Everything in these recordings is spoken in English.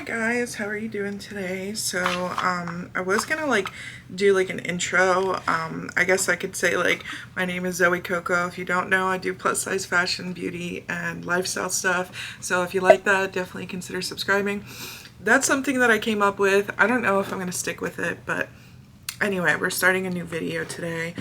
guys, how are you doing today? So I was gonna do an intro. I guess I could say my name is Zoe Coco. If you don't know, I do plus size fashion, beauty, and lifestyle stuff. So if you like that, definitely consider subscribing. That's something that I came up with. I don't know if I'm gonna stick with it, but anyway, we're starting a new video today.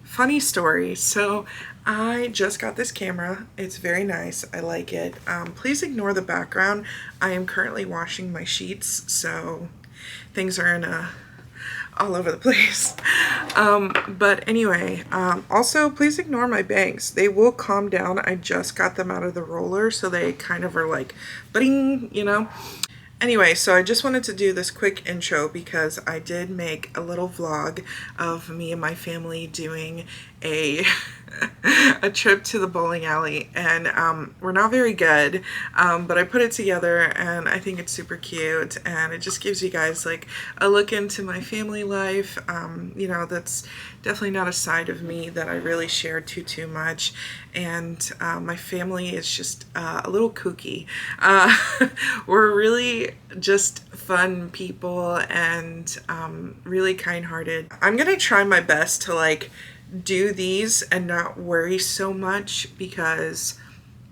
Funny story. So I just got this camera. It's very nice. I like it. Please ignore the background. I am currently washing my sheets, so things are all over the place. But anyway, also please ignore my bangs. They will calm down. I just got them out of the roller, so they kind of are like bling, you know. Anyway, so I just wanted to do this quick intro because I did make a little vlog of me and my family doing a a trip to the bowling alley, and we're not very good, but I put it together and I think it's super cute, and it just gives you guys a look into my family life. You know, that's definitely not a side of me that I really share too much, and my family is just a little kooky. We're really just fun people and really kind-hearted. I'm gonna try my best to do these and not worry so much, because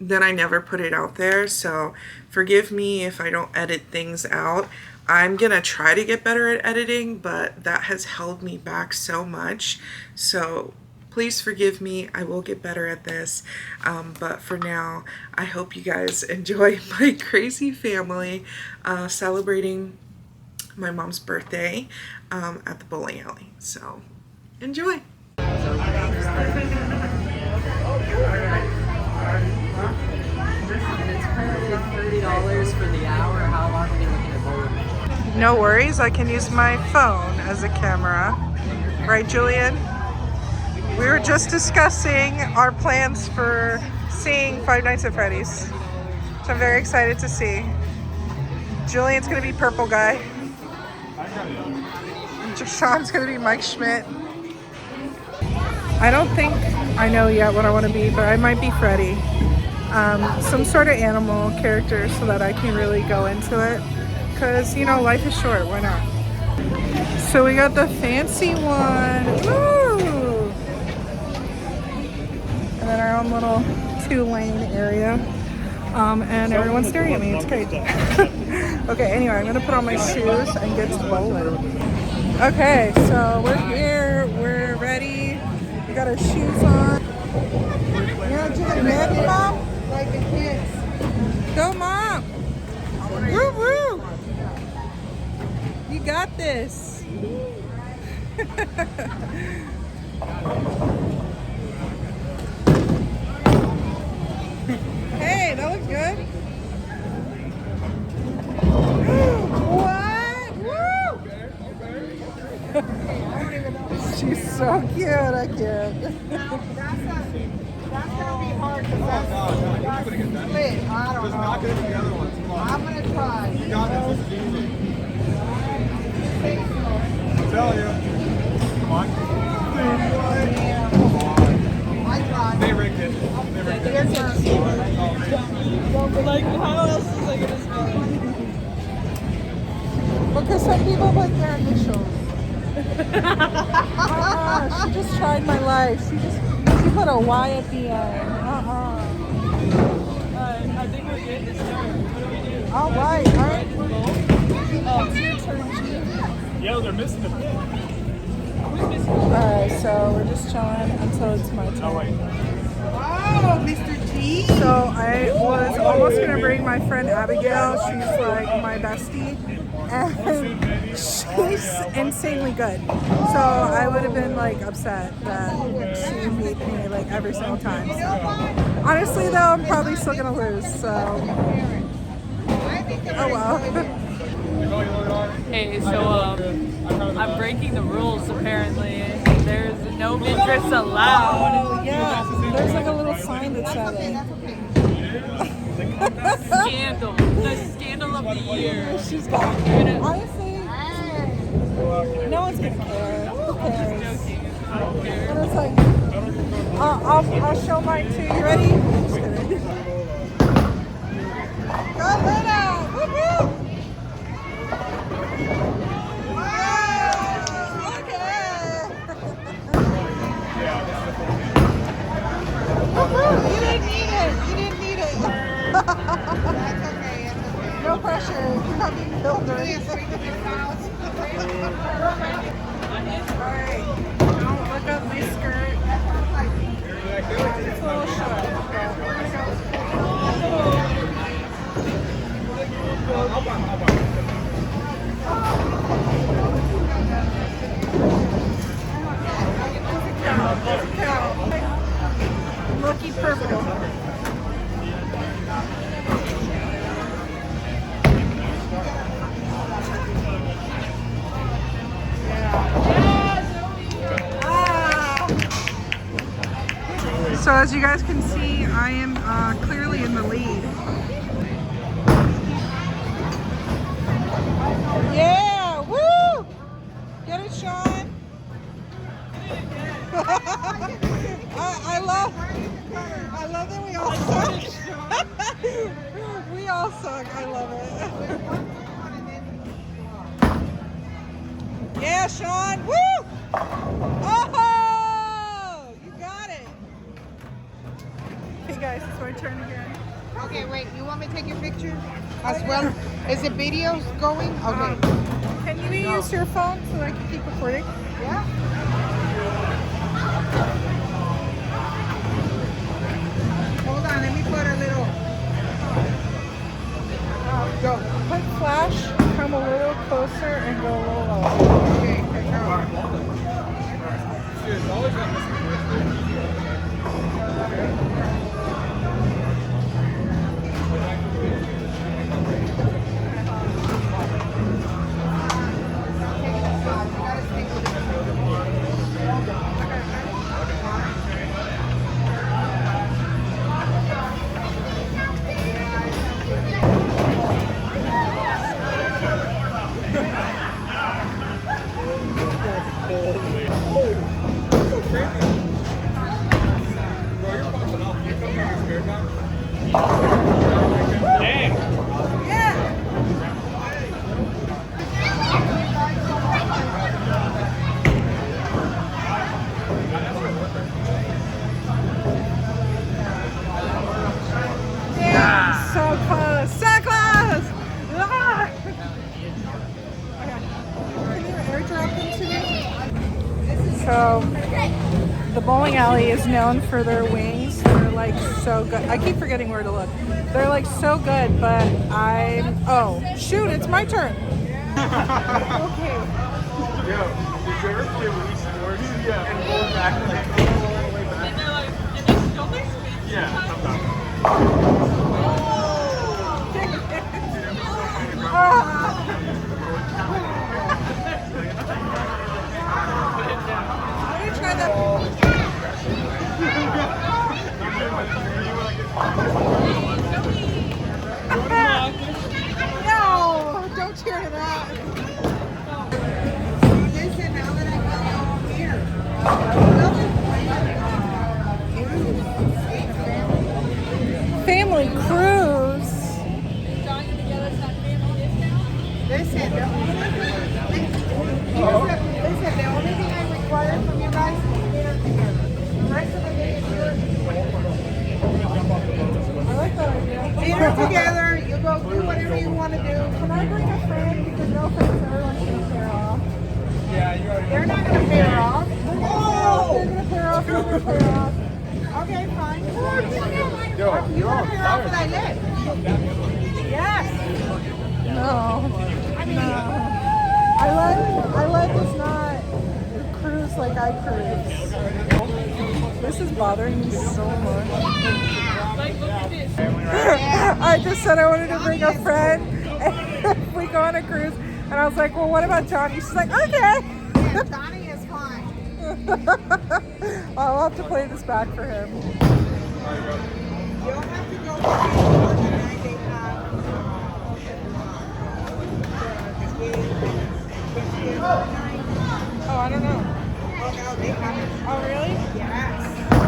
then I never put it out there. So forgive me if I don't edit things out. I'm gonna try to get better at editing, but that has held me back so much. So please forgive me. I will get better at this. But for now, I hope you guys enjoy my crazy family celebrating my mom's birthday at the bowling alley. So enjoy. $30 for the hour. How long are you looking at bowling? No worries, I can use my phone as a camera. Right, Julian? We were just discussing our plans for seeing Five Nights at Freddy's, which I'm very excited to see. Julian's gonna be Purple Guy. Sean's gonna be Mike Schmidt. I don't think I know yet what I want to be, but I might be Freddy. Some sort of animal character so that I can really go into it. Because, you know, life is short. Why not? So we got the fancy one. Woo! And then our own little 2-lane area. And everyone's staring at me. It's great. Okay, anyway, I'm going to put on my shoes and get to bowling. Okay, so we're here. We're ready. We got our shoes on. You want to do the candy, Mom? Like the kids. Go, Mom. Woo woo. You got this. Hey, that looks good. What? Woo! She's so cute. I can't. That's gonna be hard because that's split. I don't know. I'm gonna try. You got this. This is easy. I'm telling you. Come on. I tried. They rigged it. They rigged it. How else is I gonna spell it? Because some people put their initials. She just tried my life. She put a Y at the end. I think we're good to start. What do we do? All right. It's your turn, Chief. Yeah, they're missing the pin. Alright, so we're just chilling until it's my turn. Oh, wait. Oh, Mr. T. So I was almost gonna bring my friend Abigail. She's like my bestie, and she's insanely good. So I would have been upset that she beat me every single time. So honestly though, I'm probably still gonna lose. So oh well. Hey, so I'm breaking the rules apparently. There's no midriffs allowed. Oh yeah, there's a little sign that said it. Scandal. The scandal of the year. She's got honestly, no one's gonna care. Who cares? And it's I'll show mine too. You ready? Just kidding. Go, Luna! okay. No pressure. You're not being filmed or anything. Alright. Don't look up my skirt. It's a little short. Lucky purple. So as you guys can see, I am clearly in the lead. Yeah! Woo! Get it, Sean! I love that we all suck. We all suck. I love it. Yeah, Sean! Woo! Oh! You got it. Hey guys, it's my turn again. Okay, wait. You want me to take your picture as well? Is the video going? Okay. Can you use your phone so I can keep recording? Yeah. Hold on. Let me put a little. Go. Put flash, come a little closer, and go a little lower. Okay. Go. It's always got this. So close! So close! Ah! Can you airdrop them to me? So, the bowling alley is known for their wings. They're like so good. I keep forgetting where to look. They're like so good, but oh, shoot, it's my turn. Okay. Yo, did you ever play Wii Sports? Yeah. And go back like all the way back? And they still make spins? Yeah, sometimes. I'm gonna try that. No, don't cheer to that. Listen, now that I got you all here. Family cruise. Listen, the only thing I require from you guys is dinner together. The rest of the day is yours. I like that idea. Dinner together, you go do whatever you want to do. Can I bring a friend? Because no offense, everyone's gonna pair off. They're not going to pair off. They're gonna pair off. They're gonna pair off. Okay, fine. Yo, You want to pair off with Ailette? Yes. No. No. I let this not cruise like I cruise. This is bothering me so much. Like, look at this. I just said I wanted to bring a friend if we go on a cruise. And I was like, well, what about Johnny? She's like, okay. Yeah, Johnny is fine. I'll have to play this back for him. You'll have to go to tonight. They have Oh, I don't know. Oh, no, they have it. Oh, really? Yes.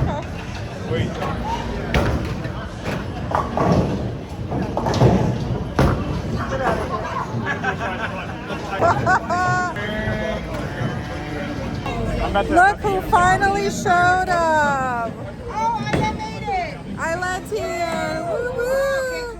Okay. Wait. Get out of here. Look who finally showed up. Oh, Ailette made it. Ailette's here. Woo woo.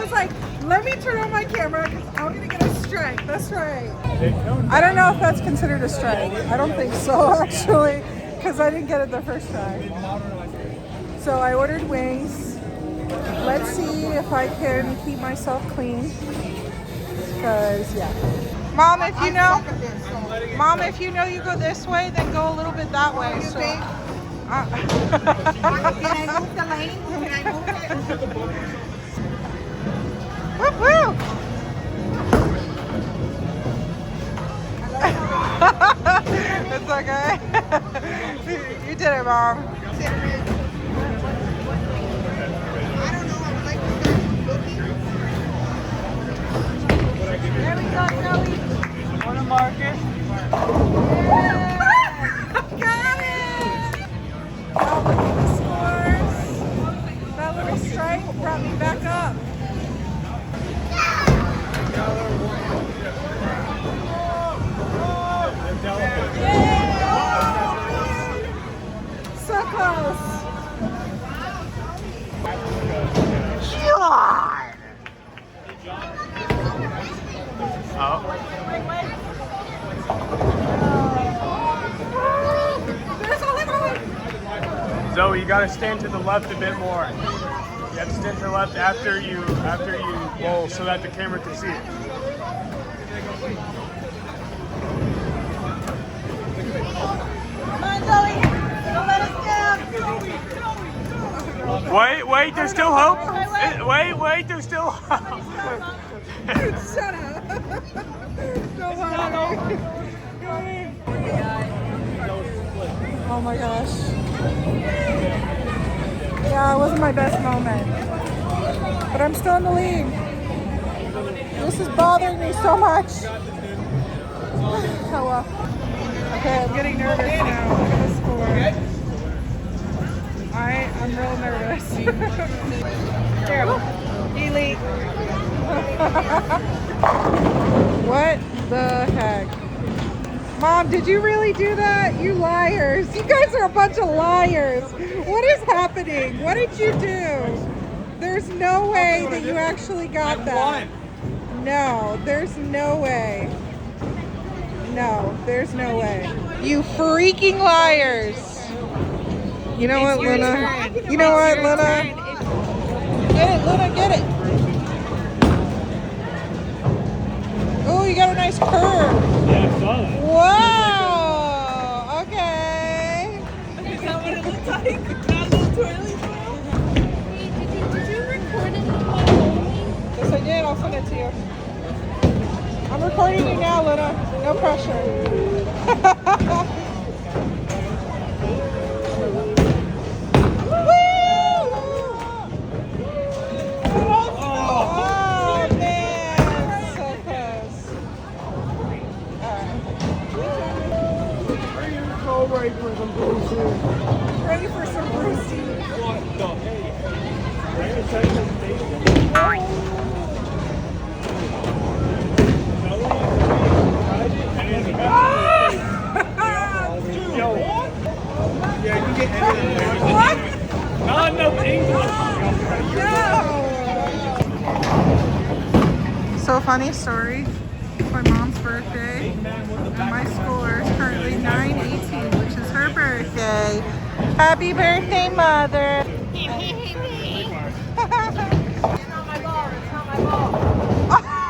was like, let me turn on my camera because I'm gonna get a strike. That's right. I don't know if that's considered a strike. I don't think so, actually, because I didn't get it the first time. So I ordered wings. Let's see if I can keep myself clean. Because, yeah. Mom, if you know, you go this way, then go a little bit that way. So. Can I move the lane? Can I move it? Whoop, whoop. It's okay. You did it, Mom. I don't know. I would like to start looking. There we go, Zoe. Want to mark it? Got it! Oh, look at the scores. That little strike brought me back up. So close. Oh. There's only one. Zoe, you gotta stand to the left a bit more. You have to stand to the left after you roll so that the camera can see it. Come on, Zoe. Don't let us down. Wait, there's still hope. Wait, there's still hope. Shut up. Don't worry. Oh my gosh. Yeah, it wasn't my best moment. But I'm still in the lead. This is bothering me so much. Oh well. Okay, I'm getting nervous now. Look at the score. I'm real nervous. Here, delete. What the heck? Mom, did you really do that? You liars. You guys are a bunch of liars. What is happening? What did you do? There's no way that you actually got that. No, there's no way. No, there's no way. You freaking liars. You know what, Luna? You know what, Luna? Get it, Luna, get it. Oh, you got a nice curve. Yeah, I saw that. Wow. Okay. Is that what it looks like? That little twirly twirl? Did you record it on my Yes, I did. I'll send it to you. I'm recording you now, Luna. No pressure. Oh, man. So close. All right. Ready for some Brucey. Ready for some Brucey. What the hey? Yo. Yeah, you get What? not enough English. No. So funny story. It's my mom's birthday, and my score is currently 918, which is her birthday. Happy birthday, Mother.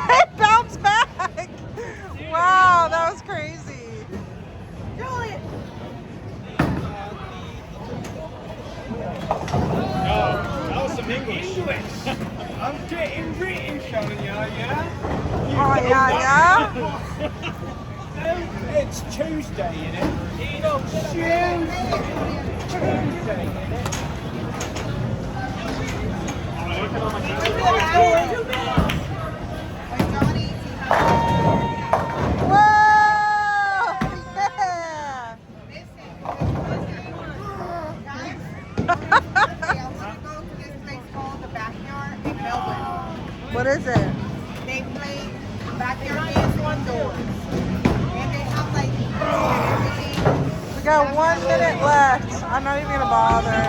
It bounced back. Wow, that was crazy. Julian. That was some English. I'm getting British on you, yeah? Oh, yeah. It's Tuesday, innit? It's Tuesday, innit? Whoa! Yeah. What is it? They play backyard games indoors. And they have like We got 1 minute left. I'm not even gonna bother.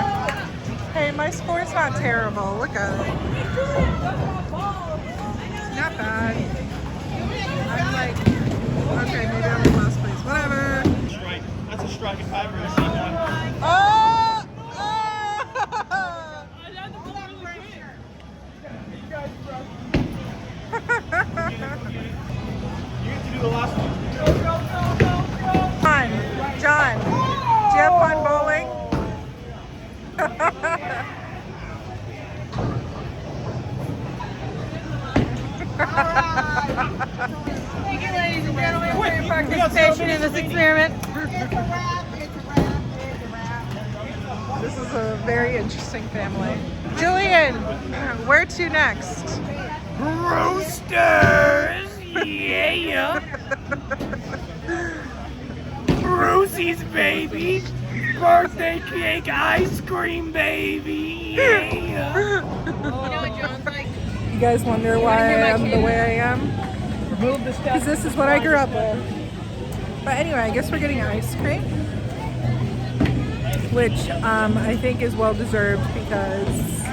Hey, my score's not terrible. Look at it. Thank you, ladies and gentlemen, for your participation in this experiment. It's a wrap. It's a wrap. It's a wrap. This is a very interesting family. Jillian, where to next? Roasters! Yeah! Brucey's, baby! Birthday cake ice cream, baby! Yeah! You guys wonder why I am the way I am? Remove the stuff. Because this is what I grew up with. But anyway, I guess we're getting ice cream, which I think is well deserved because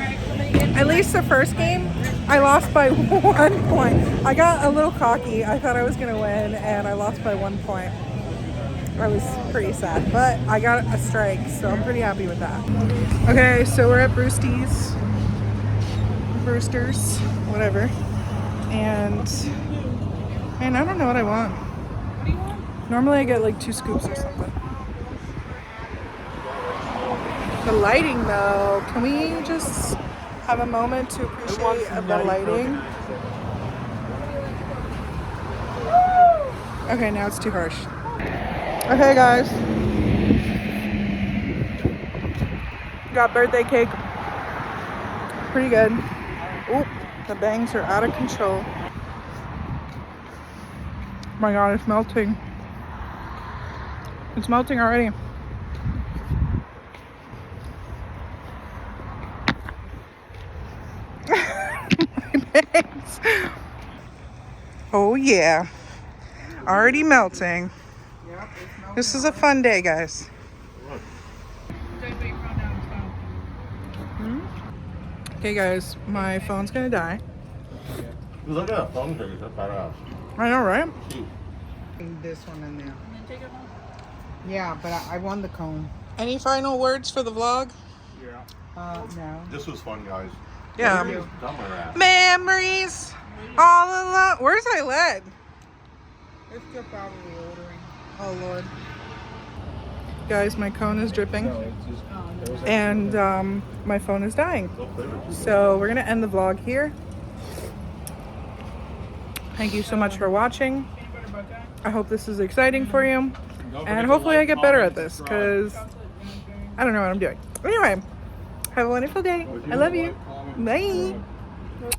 at least the first game I lost by 1 point. I got a little cocky. I thought I was gonna win and I lost by 1 point. I was pretty sad, but I got a strike, so I'm pretty happy with that. Okay, so we're at Brewster's, whatever, and man, I don't know what I want. Normally I get like 2 scoops or something. The lighting though, can we just have a moment to appreciate the lighting? Okay, now it's too harsh. Okay guys, got birthday cake, pretty good. Oop, the bangs are out of control. Oh my god, it's melting. It's melting already. My bangs. Oh yeah, already melting. This is a fun day, guys. Okay guys, my phone's gonna die. Look at that phone picture, that's badass. I know, right? This one in there. Yeah, but I won the cone. Any final words for the vlog? No. This was fun, guys. Yeah. Dumb my ass. Memories all alone. Where's Eiled? It's still probably ordering. Oh Lord. Guys, my cone is dripping and my phone is dying. So we're gonna end the vlog here. Thank you so much for watching. I hope this is exciting for you. And hopefully I get better at this because I don't know what I'm doing. Anyway, have a wonderful day. I love you. Bye.